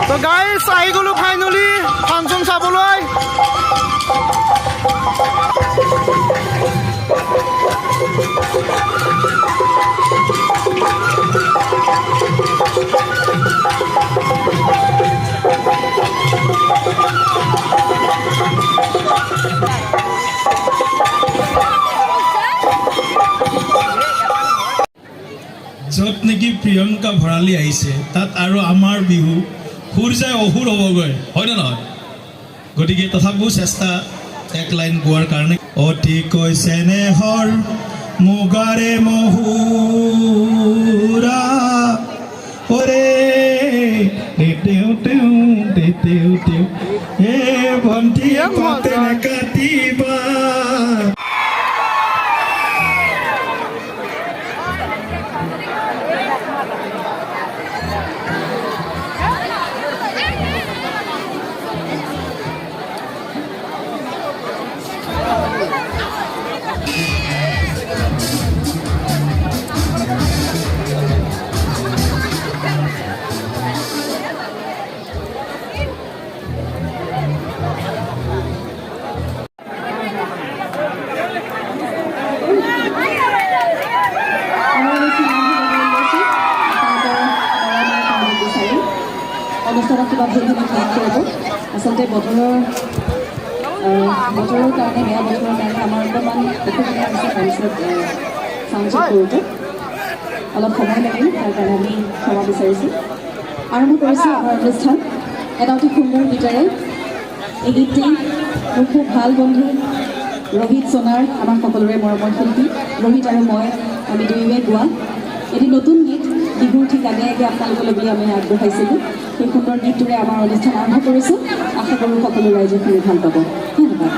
তো গাইজ আহি গ'লো ফাইনেলি ফাংচন চাবলৈ। য'ত নেকি প্ৰিয়ংকা ভৰালী আহিছে তাত আৰু আমাৰ বিহু সুৰ যায় অসুৰ হ'বগৈ, হয়নে নহয়? গতিকে তথাপিও চেষ্টা এক লাইন গোৱাৰ কাৰণে অতিকৈ চেনেহৰ মুগাৰে মহুৰা ওৰে তেও তেও তেও তেও হে ভণ্টি পতেনে কাটিবা। অনুষ্ঠানত কিবা ভুল কিবা কাম কৰিব আচলতে বতৰৰ কাৰণে বেয়া বতৰৰ কাৰণে আমাৰ অকণমান অসুবিধা হৈছে তাৰপিছত চাউণ্ড চেক কৰোঁতে অলপ সময় লাগিল, তাৰ কাৰণে আমি ক্ষমা বিচাৰিছোঁ। আৰম্ভ কৰিছোঁ আমাৰ অনুষ্ঠান এটা অতি সুন্দৰ গীতেৰে। এই গীতটি মোৰ খুব ভাল বন্ধু ৰোহিত সোণাৰ, আমাৰ সকলোৰে মৰমৰ শিল্পী ৰোহিত আৰু মই আমি দুয়োৱে গোৱা এটি নতুন গীত বিহুৰ ঠিক আগে আগে আপোনালোকলৈ বুলি আমি আগবঢ়াইছিলোঁ। সেই সুন্দৰ গীতটোৰে আমাৰ অনুষ্ঠান আৰম্ভ কৰিছোঁ। আশা কৰোঁ সকলো ৰাইজে শুনি ভাল পাব। ধন্যবাদ।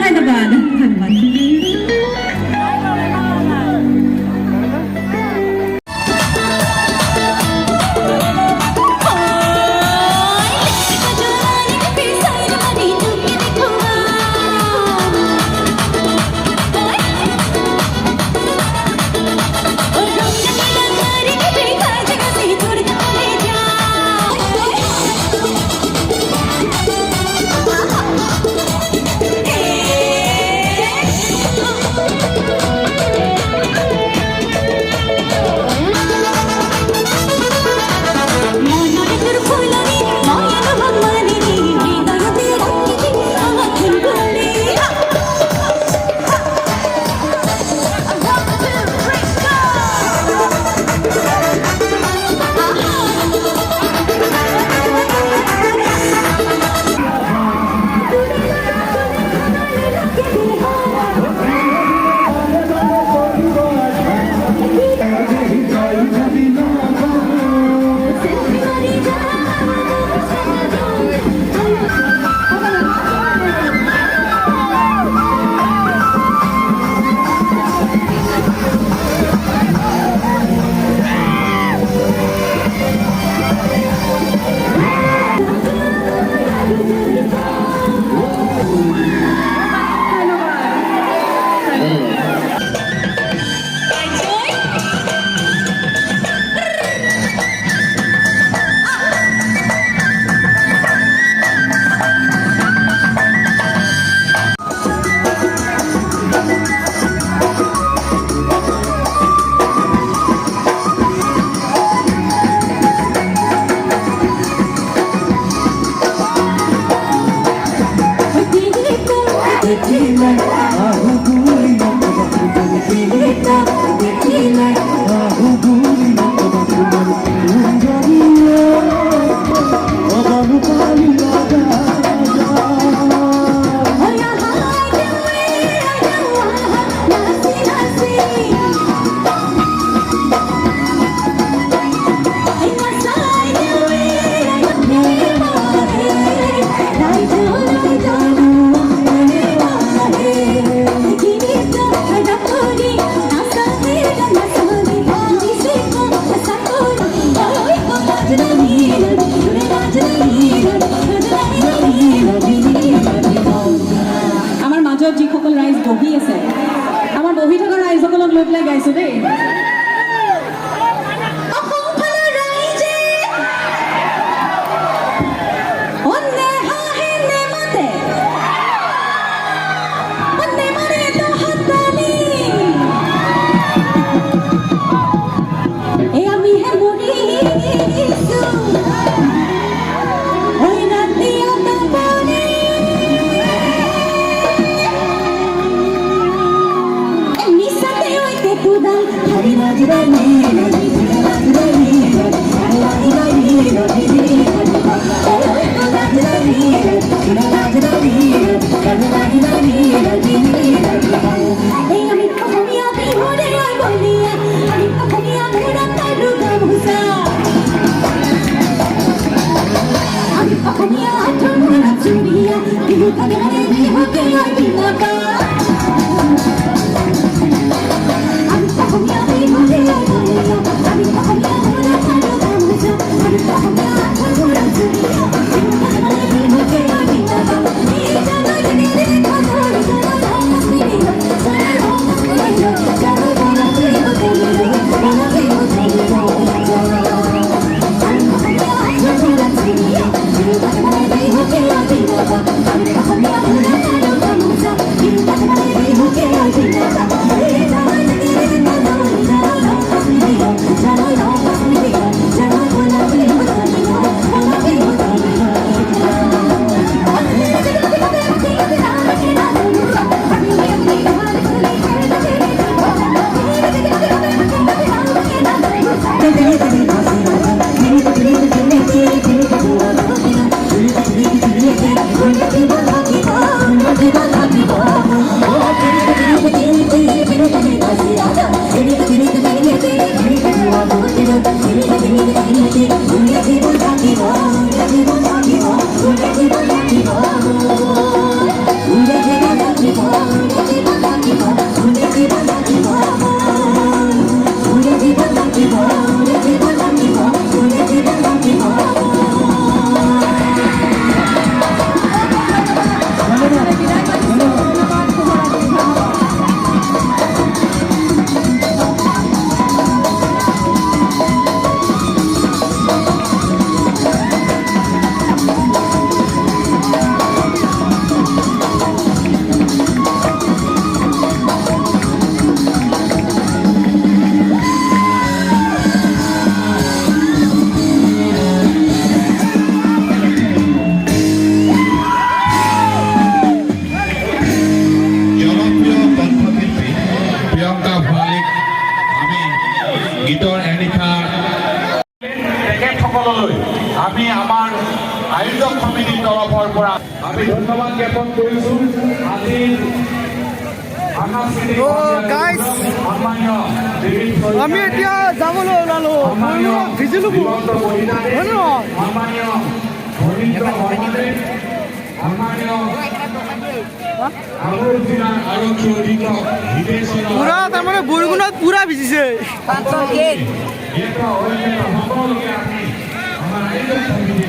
ধন্যবাদ ধন্যবাদ আমাৰ মাজত যিসকল ৰাইজ বহি আছে আমাৰ বহি থকা ৰাইজসকলক লৈ পেলাই গাইছো দেই সকললৈ আমি আমাৰ আয়োজক সমিতিৰ তৰফৰ পৰা আমি ধন্যবাদ জ্ঞাপন কৰিছোঁ আজিৰ সাংস্কৃতিক guys, সন্মানীয় আমি এতিয়া যাবলৈ ওলালো ভিজিলো সন্মানীয় ধনীন্দ্ৰ বৰ্মনে সন্মানীয় কামৰূপ জিলাৰ আৰক্ষী অধীক্ষক হিতেশ পুৰা তাৰমানে বৰষুণত পুৰা ভিজিছে সকলোকে আমি আমাৰ আয়োজক সমিতিৰ